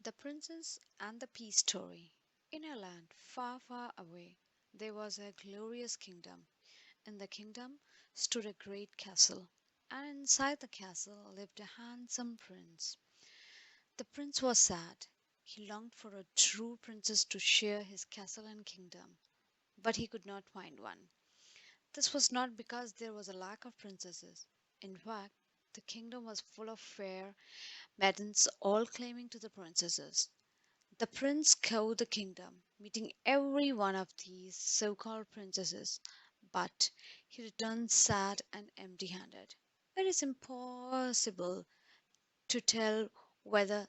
The Princess and the Peace Story. In a land far, far away, there was a glorious kingdom. In the kingdom stood a great castle, and inside the castle lived a handsome prince. The prince was sad. He longed for a true princess to share his castle and kingdom, but he could not find one. This was not because there was a lack of princesses. In fact, the kingdom was full of fair maidens, all claiming to the princesses. The prince scoured the kingdom, meeting every one of these so called princesses, but he returned sad and empty handed. It is impossible to tell whether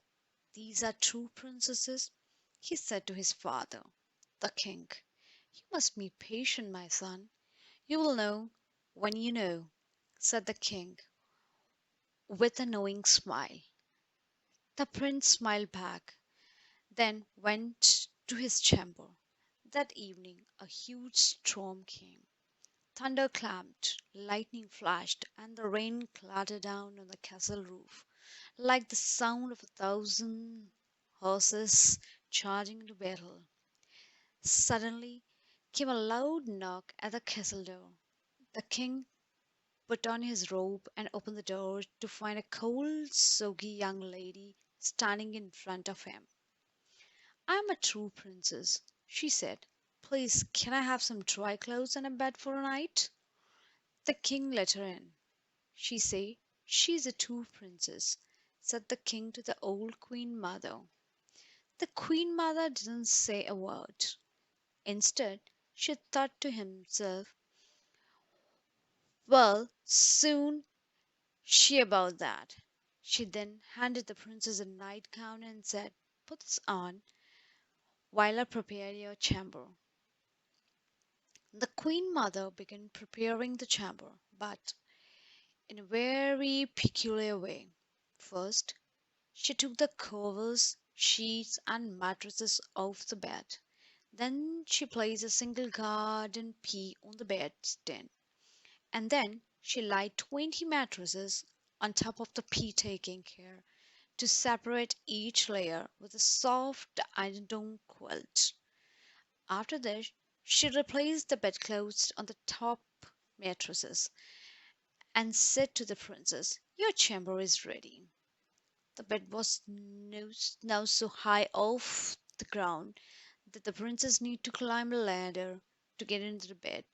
these are true princesses, he said to his father, the king. You must be patient, my son. You will know when you know, said the king with a knowing smile. The prince smiled back, then went to his chamber. That evening a huge storm came. Thunder clapped, lightning flashed, and the rain clattered down on the castle roof like the sound of 1,000 horses charging into battle. Suddenly came a loud knock at the castle door. The king put on his robe and opened the door to find a cold, soggy young lady standing in front of him. I am a true princess, she said. Please, can I have some dry clothes and a bed for a night? The king let her in. She said, she is a true princess, said the king to the old queen mother. The queen mother didn't say a word. Instead, she thought to himself, well, soon she about that. She then handed the princess a nightgown and said, put this on while I prepare your chamber. The queen mother began preparing the chamber, but in a very peculiar way. First, she took the covers, sheets, and mattresses off the bed. Then she placed a single garden pea on the bedstead, and then she laid 20 mattresses on top of the pea, taking care to separate each layer with a soft eiderdown quilt. After this, she replaced the bedclothes on the top mattresses and said to the princess, your chamber is ready. The bed was now so high off the ground that the princess needed to climb a ladder to get into the bed.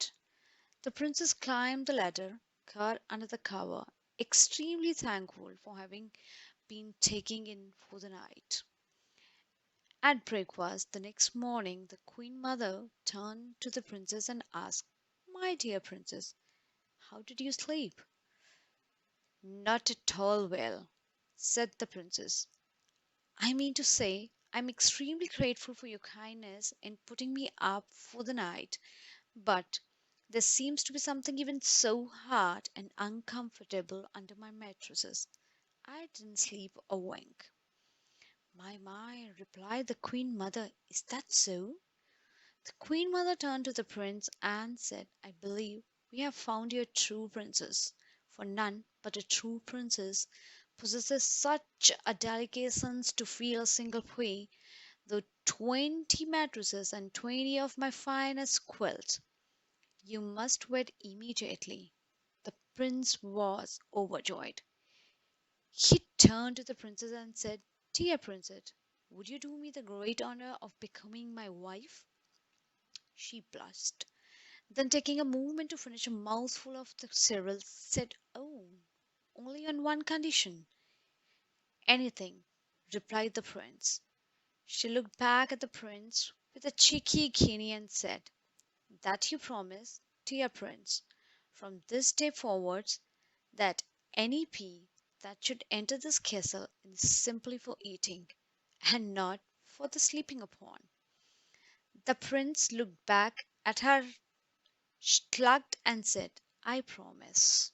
The princess climbed the ladder, got under the cover, extremely thankful for having been taken in for the night. At breakfast the next morning, the queen mother turned to the princess and asked, my dear princess, how did you sleep? Not at all well, said the princess. I mean to say, I'm extremely grateful for your kindness in putting me up for the night, but there seems to be something even so hard and uncomfortable under my mattresses. I didn't sleep a wink. My, replied the queen mother, is that so? The queen mother turned to the prince and said, I believe we have found your true princess, for none but a true princess possesses such a delicate sense to feel a single plea, though 20 mattresses and 20 of my finest quilts. You must wed immediately. The prince was overjoyed. He turned to the princess and said, dear princess, would you do me the great honor of becoming my wife? She blushed. Then, taking a moment to finish a mouthful of the cereal, said, oh, only on one condition. Anything, replied the prince. She looked back at the prince with a cheeky guinea and said, that you promise, dear prince, from this day forwards, that any pea that should enter this castle is simply for eating, and not for the sleeping upon. The prince looked back at her, shrugged, and said, I promise.